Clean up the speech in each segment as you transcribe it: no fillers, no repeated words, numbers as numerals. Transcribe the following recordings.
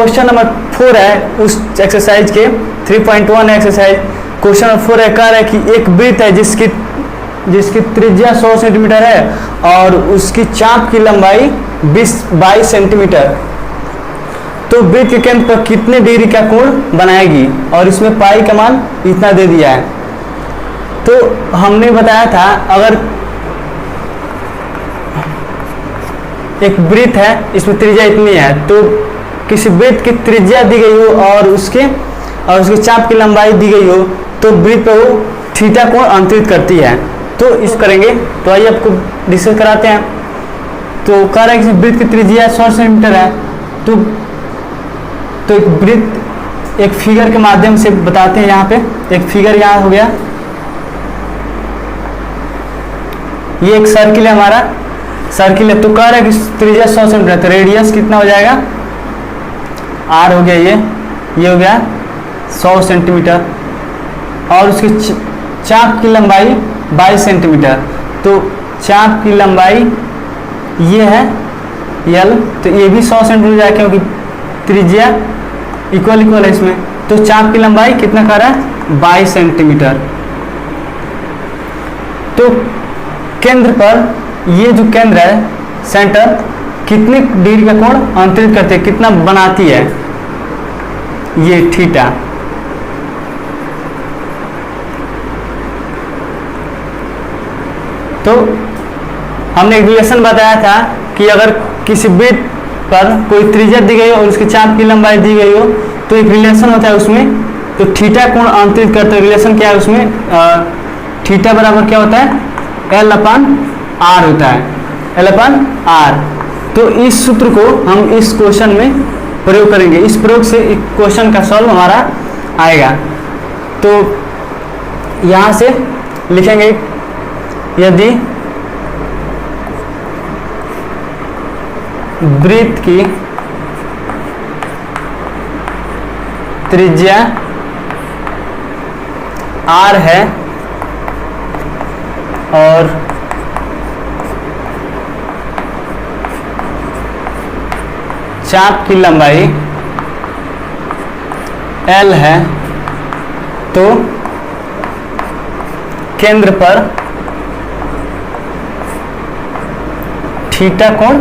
Question number 4 है उस exercise के 3.1 एक्सरसाइज। क्वेश्चन नंबर 4 है, कह रहा है कि एक वृत्त है जिसकी त्रिज्या 100 सेंटीमीटर है और उसकी चाप की लंबाई 22 सेंटीमीटर। तो वृत्त के केंद्र पर कितने डिग्री का कोण बनाएगी, और इसमें पाई का मान इतना दे दिया है। तो हमने बताया था अगर एक वृत्त है, इसमें त्रिज्या इतनी है, तो किसी वृत्त की त्रिज्या दी गई हो और उसकी चाप की लंबाई दी गई हो, तो वृत्त पर वो थीटा कोण अंतरित करती है। तो इस करेंगे, तो आइए आपको डिस्कस कराते हैं। तो कह रहा है कि वृत्त की त्रिज्या 100 सेंटीमीटर है, तो एक वृत्त एक फिगर के माध्यम से बताते हैं। यहाँ पे एक फिगर यहाँ हो गया, ये एक सर्किल है, हमारा सर्किल है। तो कह रहा है कि त्रिज्या 100 सेंटीमीटर, तो रेडियस कितना हो जाएगा, आर हो गया, ये हो गया 100 सेंटीमीटर, और उसकी चाप की लंबाई 22 सेंटीमीटर। तो चाप की लंबाई ये है L, तो ये भी 100 सेंटीमीटर जाएगा क्योंकि त्रिज्या इक्वल है इसमें। तो चाप की लंबाई कितना कर रहा है, 22 सेंटीमीटर। तो केंद्र पर ये जो केंद्र है, सेंटर, कितने डिग्री का कोण अंतरित करते हैं, कितना बनाती है, ये थीटा। तो हमने एक रिलेशन बताया था कि अगर किसी वृत्त पर कोई त्रिज्या दी गई हो और उसकी चाप की लंबाई दी गई हो, तो एक रिलेशन होता है उसमें, तो थीटा कोण अंतरित करते हैं। रिलेशन क्या है उसमें, थीटा बराबर क्या होता है, L/R होता है, L/R। तो इस सूत्र को हम इस क्वेश्चन में प्रयोग करेंगे। इस प्रयोग से एक क्वेश्चन का सॉल्व हमारा आएगा। तो यहाँ से लिखेंगे, यदि वृत्त की त्रिज्या R है और चाप की लंबाई L है, तो केंद्र पर थीटा कोण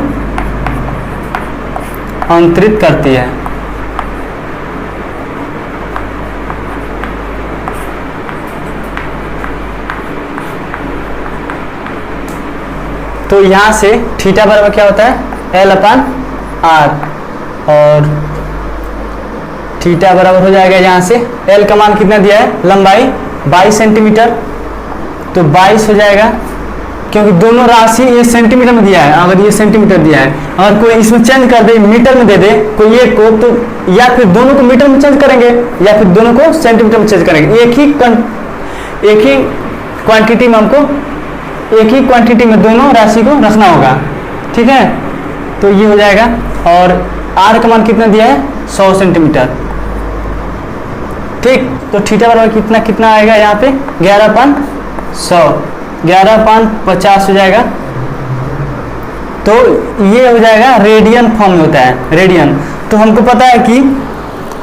अंतरित करती है। तो यहां से थीटा बराबर क्या होता है, L/R, और थीटा बराबर हो जाएगा, यहाँ से L का मान कितना दिया है, लंबाई 22 सेंटीमीटर, तो 22 हो जाएगा, क्योंकि दोनों राशि ये सेंटीमीटर में दिया है। अगर ये सेंटीमीटर दिया है, अगर कोई इसमें चेंज कर दे, मीटर में दे दे कोई एक को, तो या फिर दोनों को मीटर में चेंज करेंगे या फिर दोनों को सेंटीमीटर में चेंज करेंगे। एक ही क्वांटिटी में हमको, एक ही क्वांटिटी में दोनों राशि को रखना होगा, ठीक है। तो ये हो जाएगा, और R का मान कितना दिया है, 100 सेंटीमीटर, ठीक। तो थीटा बराबर कितना आएगा यहाँ पे, 11/100, 11/50 हो जाएगा। तो ये हो जाएगा, रेडियन फॉर्म में होता है, रेडियन। तो हमको पता है कि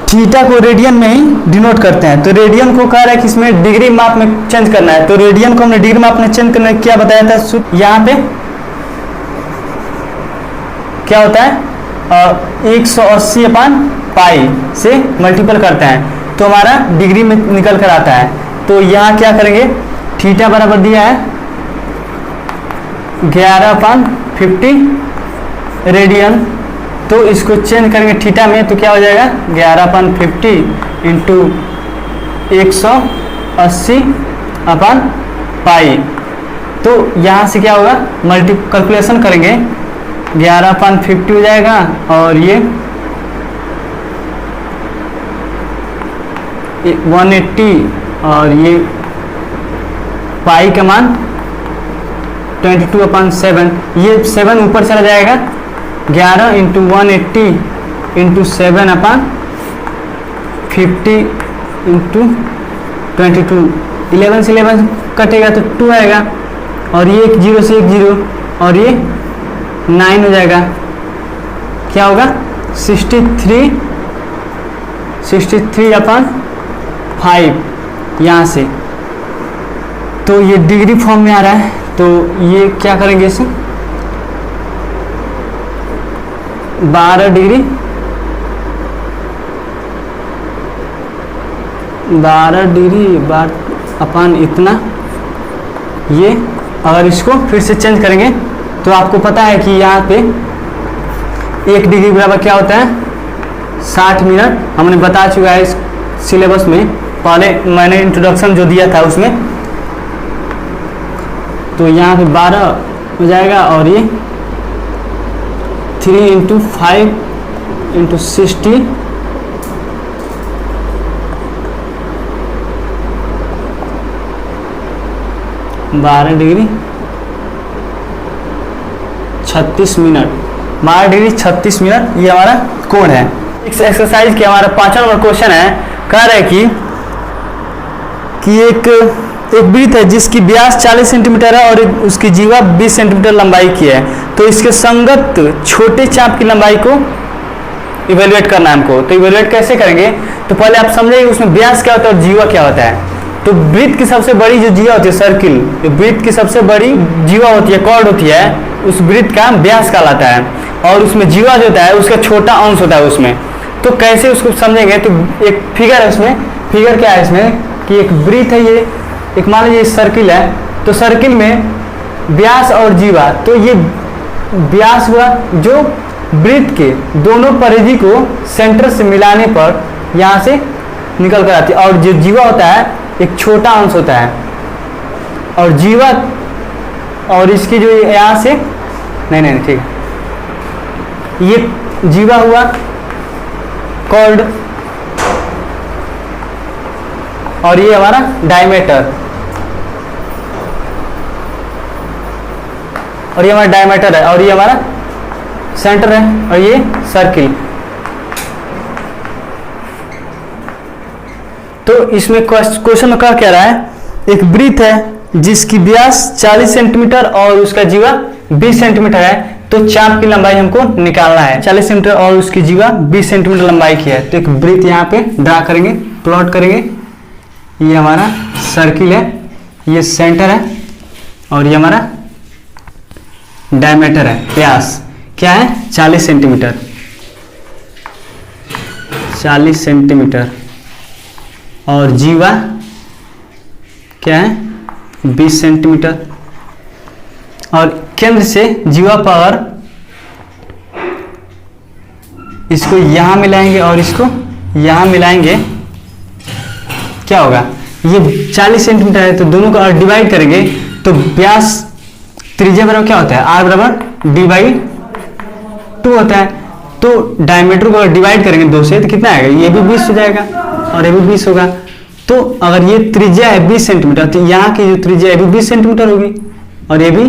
थीटा को रेडियन में ही डिनोट करते हैं। तो रेडियन को कह रहा है कि इसमें डिग्री माप में चेंज करना है, तो रेडियन को हमने डिग्री माप में चेंज करना है। क्या बताया था, यहाँ पे क्या होता है, 180/पाई से मल्टीपल करते हैं, तो हमारा डिग्री में निकल कर आता है। तो यहाँ क्या करेंगे, थीटा बराबर दिया है 11/50 रेडियन, तो इसको चेंज करेंगे थीटा में, तो क्या हो जाएगा, 11/50 इंटू 180/पाई। तो यहाँ से क्या होगा, कैलकुलेशन करेंगे, 11/50 हो जाएगा, और ये 180, और ये पाई का मान 22/7, ये 7 ऊपर चला जाएगा, 11 इंटू 180 इंटू 7/50 इंटू 22, 11 से 11 कटेगा तो 2 आएगा, और ये 1 0 से 1 0, और ये 9 हो जाएगा। क्या होगा, 63 63/5 यहाँ से, तो ये डिग्री फॉर्म में आ रहा है। तो ये क्या करेंगे इसे 12 डिग्री 12 इतना, ये अगर इसको फिर से चेंज करेंगे तो आपको पता है कि यहाँ पे 1 डिग्री बराबर क्या होता है 60 मिनट। हमने बता चुका है इस सिलेबस में, पहले मैंने इंट्रोडक्शन जो दिया था उसमें। तो यहाँ पे 12 हो जाएगा और ये 3 × 5 × 60 12 डिग्री 36 मिनट, 12 डिग्री 36 मिनट ये हमारा कोण है। इस एक्सरसाइज के हमारा 5वां नंबर क्वेश्चन है, कह रहा है कि एक वृत्त है जिसकी व्यास 40 सेंटीमीटर है और उसकी जीवा 20 सेंटीमीटर लंबाई की है। तो इसके संगत छोटे चाप की लंबाई को इवेल्युएट करना है हमको। तो इवेल्युएट कैसे करेंगे, तो पहले आप समझेंगे उसमें व्यास क्या होता है और जीवा क्या होता है। तो वृत्त की सबसे बड़ी जो जीवा होती है सर्किल, वृत्त की सबसे बड़ी जीवा होती है, कॉर्ड होती है, उस वृत्त का व्यास कहलाता है। और उसमें जीवा जो होता है उसका छोटा अंश होता है उसमें। तो कैसे उसको समझेंगे, तो एक फिगर है उसमें, फिगर क्या है इसमें कि एक वृत्त है, ये एक मान लीजिए सर्किल है, तो सर्किल में व्यास और जीवा, तो ये व्यास हुआ जो वृत्त के दोनों परिधि को सेंटर से मिलाने पर यहाँ से निकल कर आती है। और जो जीवा होता है एक छोटा अंश होता है, और जीवा और इसकी जो यहाँ से नहीं ठीक है, ये जीवा हुआ कॉर्ड और ये हमारा डायमीटर, और ये हमारा डायमीटर है, और ये हमारा सेंटर है, और ये सर्किल। तो इसमें क्वेश्चन में क्या रहा है, एक वृत्त है जिसकी व्यास 40 सेंटीमीटर और उसका जीवा 20 सेंटीमीटर है। तो चाप की लंबाई हमको निकालना है, 40 सेंटीमीटर और उसकी जीवा 20 सेंटीमीटर लंबाई की है। तो एक वृत्त यहाँ पे ड्रा करेंगे, प्लॉट करेंगे। ये हमारा सर्किल है, ये सेंटर है, और ये हमारा डायमीटर है। व्यास क्या है 40 सेंटीमीटर, 40 सेंटीमीटर, और जीवा क्या है 20 सेंटीमीटर। और केंद्र से जीवा पावर इसको यहां मिलाएंगे और इसको यहां मिलाएंगे, क्या होगा, ये 40 सेंटीमीटर है, तो दोनों को डिवाइड करेंगे तो व्यास त्रिज्या बराबर क्या होता है, r बराबर d/2 होता है। तो डायमीटर को डिवाइड करेंगे 2 से तो कितना आएगा, ये भी 20 हो जाएगा और ये भी 20 होगा। तो अगर ये त्रिज्या है 20 सेंटीमीटर, तो यहाँ की जो त्रिज्या है भी 20 सेंटीमीटर होगी, और ये भी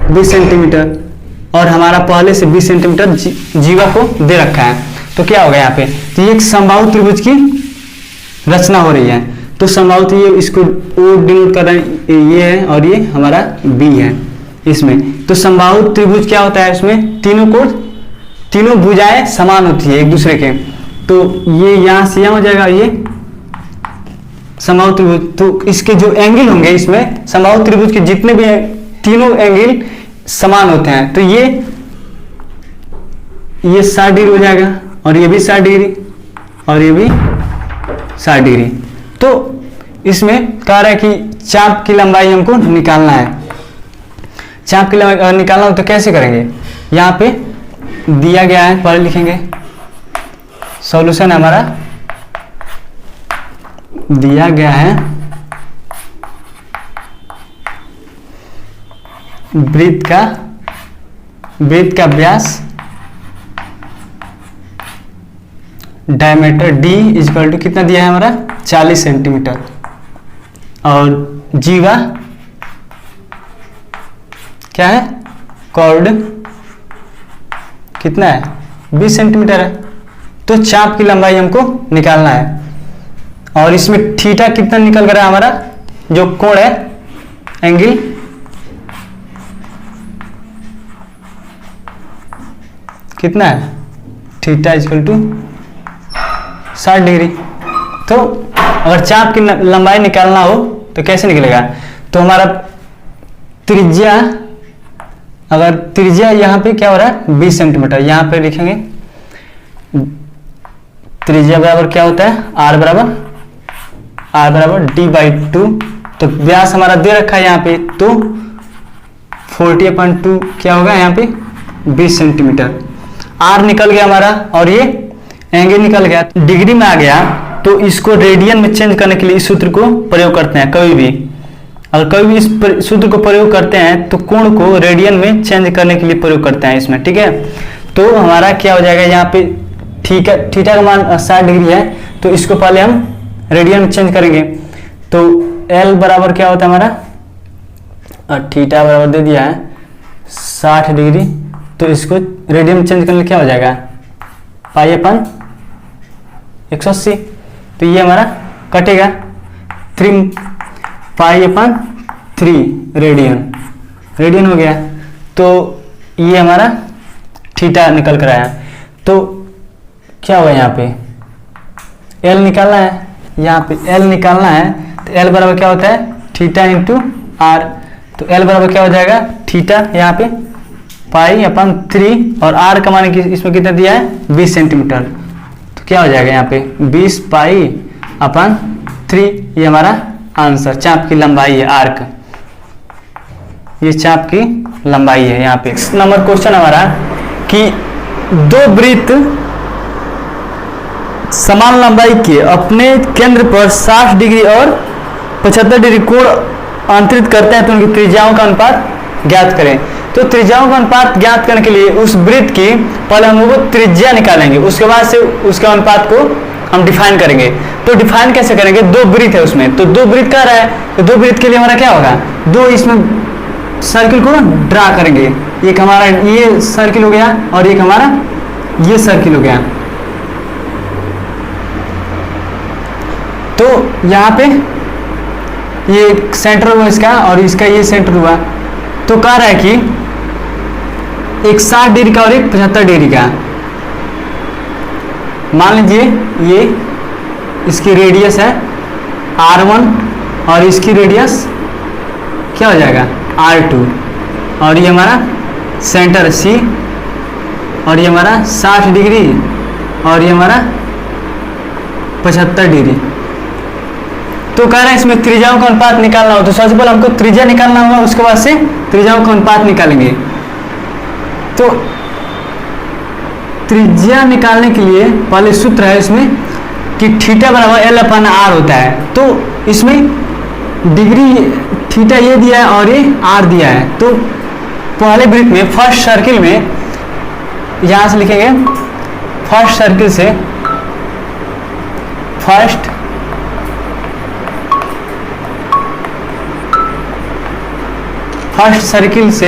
20 सेंटीमीटर, और हमारा पहले से 20 सेंटीमीटर जीवा को दे रखा है। तो क्या होगा यहाँ पे, तो ये एक समबाहु त्रिभुज की रचना हो रही है। तो समबाहु, तो ये इसको ओ डिनोट कर रहे हैं, ये है और ये हमारा बी है इसमें। तो समबाहु त्रिभुज क्या होता है, इसमें तीनों भुजाएं समान होती है एक दूसरे के। तो ये यहाँ से यहाँ हो जाएगा, ये समबाहु त्रिभुज। तो इसके जो एंगल होंगे इसमें, समबाहु त्रिभुज के जितने भी तीनों एंगल समान होते हैं। तो ये 60 डिग्री हो जाएगा, और ये भी 60 डिग्री, और ये भी 60 डिग्री। तो इसमें कह रहा है कि चाप की लंबाई हमको निकालना है। चाप की लंबाई निकालना हो तो कैसे करेंगे, यहाँ पे दिया गया है, पढ़ लिखेंगे। सॉल्यूशन हमारा दिया गया है, वृत्त का व्यास डायमीटर d इक्वल टू कितना दिया है हमारा 40 सेंटीमीटर, और जीवा क्या है, कॉर्ड कितना है 20 सेंटीमीटर है। तो चाप की लंबाई हमको निकालना है, और इसमें थीटा कितना निकल कर रहा है, हमारा जो कोण है एंगल कितना है, थीटा इक्वल टू 60 डिग्री। तो अगर चाप की लंबाई निकालना हो तो कैसे निकलेगा? तो हमारा त्रिज्या, अगर त्रिज्या यहाँ पे क्या हो रहा है 20 सेंटीमीटर, यहाँ पे लिखेंगे त्रिज्या बराबर क्या होता है r बराबर d/2। तो व्यास हमारा दे रखा है यहाँ पे, तो 40/2 क्या होगा यहाँ पे 20 सेंटीमीटर। r निकल गया हमारा और ये एंगल निकल गया, डिग्री में आ गया। तो इसको रेडियन में चेंज करने के लिए इस सूत्र को प्रयोग करते हैं। कभी भी अगर कभी भी इस सूत्र को प्रयोग करते हैं तो कोण को रेडियन में चेंज करने के लिए प्रयोग करते हैं इसमें, ठीक है। तो हमारा क्या हो जाएगा यहाँ पे थीटा का मान 60 डिग्री है, तो इसको पहले हम रेडियन में चेंज करेंगे। तो L बराबर क्या होता है हमारा, और थीटा बराबर दे दिया है 60 डिग्री, तो इसको रेडियन में चेंज करने क्या हो जाएगा π/180। तो ये हमारा कटेगा 3π/3 रेडियन हो गया। तो ये हमारा थीटा निकल कर आया। तो क्या हुआ यहाँ पे L निकालना है, यहाँ पे L निकालना है। तो L बराबर क्या होता है थीटा इंटू R। तो L बराबर क्या हो जाएगा थीटा यहाँ पे π/3 और R का मान इसमें कितना दिया है 20 सेंटीमीटर। तो क्या हो जाएगा यहाँ पे 20π/3। ये हमारा आंसर चाप की लंबाई है, आर्क, ये चाप की लंबाई है। यहाँ पे नंबर क्वेश्चन हमारा कि दो वृत्त समान लंबाई के अपने केंद्र पर 60 डिग्री और 75 डिग्री कोण अंतरित करते हैं, तो उनकी त्रिज्याओं का अनुपात ज्ञात करें। तो त्रिज्याओं का अनुपात ज्ञात करने के लिए उस वृत्त की पहले हम लोग त्रिज्या निकालेंगे, उसके बाद से उसके अनुपात को हम डिफाइन करेंगे। तो डिफाइन कैसे करेंगे, दो वृत्त है उसमें, तो दो वृत्त कर रहा है, तो दो वृत्त के लिए हमारा क्या होगा, दो इसमें सर्किल को ड्रा करेंगे। एक हमारा ये सर्किल हो गया और एक हमारा ये सर्किल हो गया। तो यहाँ पे ये सेंटर हुआ इसका और इसका ये सेंटर हुआ। तो कह रहा है कि एक 60 डिग्री का और एक 75 डिग्री का। मान लीजिए ये इसकी रेडियस है R1 और इसकी रेडियस क्या हो जाएगा R2, और ये हमारा सेंटर C, और ये हमारा 60 डिग्री और ये हमारा 75 डिग्री। तो कह रहे हैं इसमें त्रिज्याओं का अनुपात निकालना हो, तो सबसे पहले हमको त्रिज्या निकालना होगा, उसके बाद से त्रिज्याओं का अनुपात निकालेंगे। तो त्रिज्या निकालने के लिए पहले सूत्र है इसमें कि थीटा बराबर L/R होता है। तो इसमें डिग्री थीटा ये दिया है और ये R दिया है। तो पहले वृत्त में फर्स्ट सर्किल में यहां से लिखेंगे फर्स्ट सर्किल से फर्स्ट सर्किल से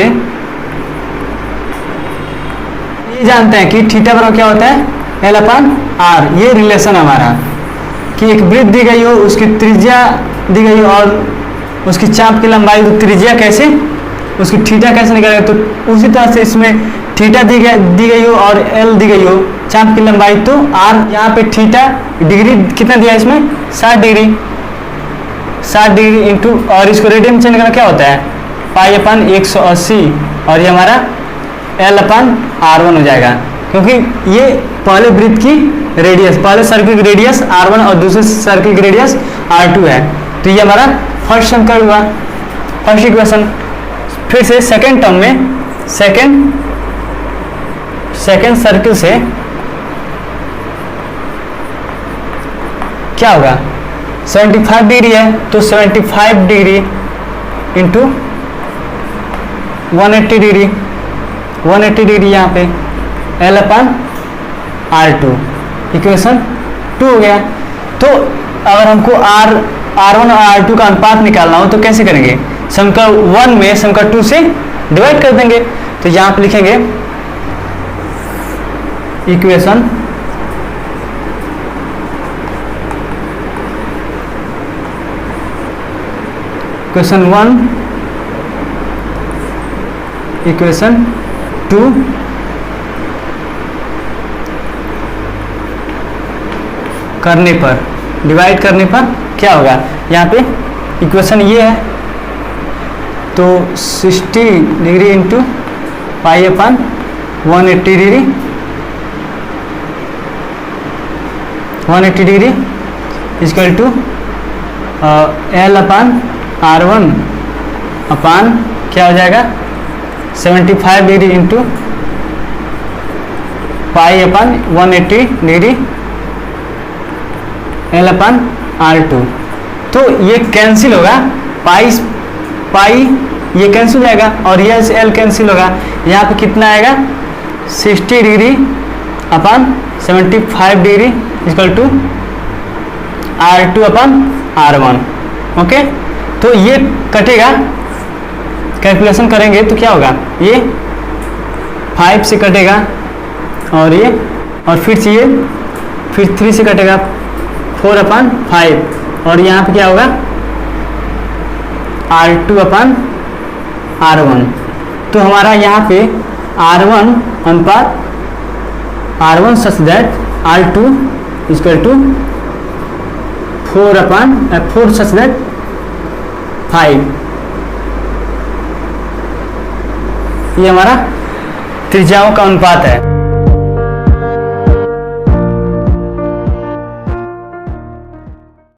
ये जानते हैं कि थीटा बराबर क्या होता है L/R। ये रिलेशन हमारा कि एक वृत्त दी गई हो, उसकी त्रिज्या दी गई हो और उसकी चाप की लंबाई, तो त्रिज्या कैसे, उसकी थीटा कैसे निकालेगा। तो उसी तरह से इसमें थीटा दी गई हो और L दी गई हो, चाप की लंबाई, तो R यहाँ पे थीटा डिग्री कितना दिया है इसमें 60 डिग्री इंटू, और इसको रेडियन चेंज करना क्या होता है π/180, और ये हमारा L/R1 हो जाएगा, क्योंकि ये पहले वृत्त की रेडियस, पहले सर्किल की रेडियस R1 और दूसरे सर्किल की रेडियस R2 है। तो ये हमारा फर्स्ट समीकरण हुआ, फर्स्ट इक्वेशन। फिर से सेकेंड टर्म में सेकेंड सर्किल से क्या होगा 75 डिग्री है, तो 75 डिग्री इंटू 180 डिग्री यहाँ पे L/R2 इक्वेशन 2 हो गया। तो अगर हमको R1 और R2 का अनुपात निकालना हो तो कैसे करेंगे, समीकरण 1 में समीकरण 2 से डिवाइड कर देंगे। तो यहाँ पे लिखेंगे इक्वेशन क्वेश्चन 1 इक्वेशन 2 180 करने पर, डिवाइड करने पर क्या होगा, यहाँ पे इक्वेशन ये है, तो 60 degree into pi upon 180 degree, 180 degree equal to L upon R1 upon क्या हो जाएगा 75 degree into pi upon 180 degree L upon R2। तो ये कैंसिल होगा, पाई ये कैंसिल हो जाएगा और ये से एल कैंसिल होगा, यहाँ पे कितना आएगा 60 degree upon 75 degree equal to R2 upon R1। Okay, तो ये कटेगा, कैलकुलेशन करेंगे तो क्या होगा, ये 5 से कटेगा और ये, और फिर से ये, फिर 3 से कटेगा 4 अपान 5 और यहाँ पे क्या होगा R2 अपान R1। तो हमारा यहाँ पे R1 अनुपात R1 such that R2 equal to 4 such that 5, ये हमारा त्रिज्याओं का अनुपात है।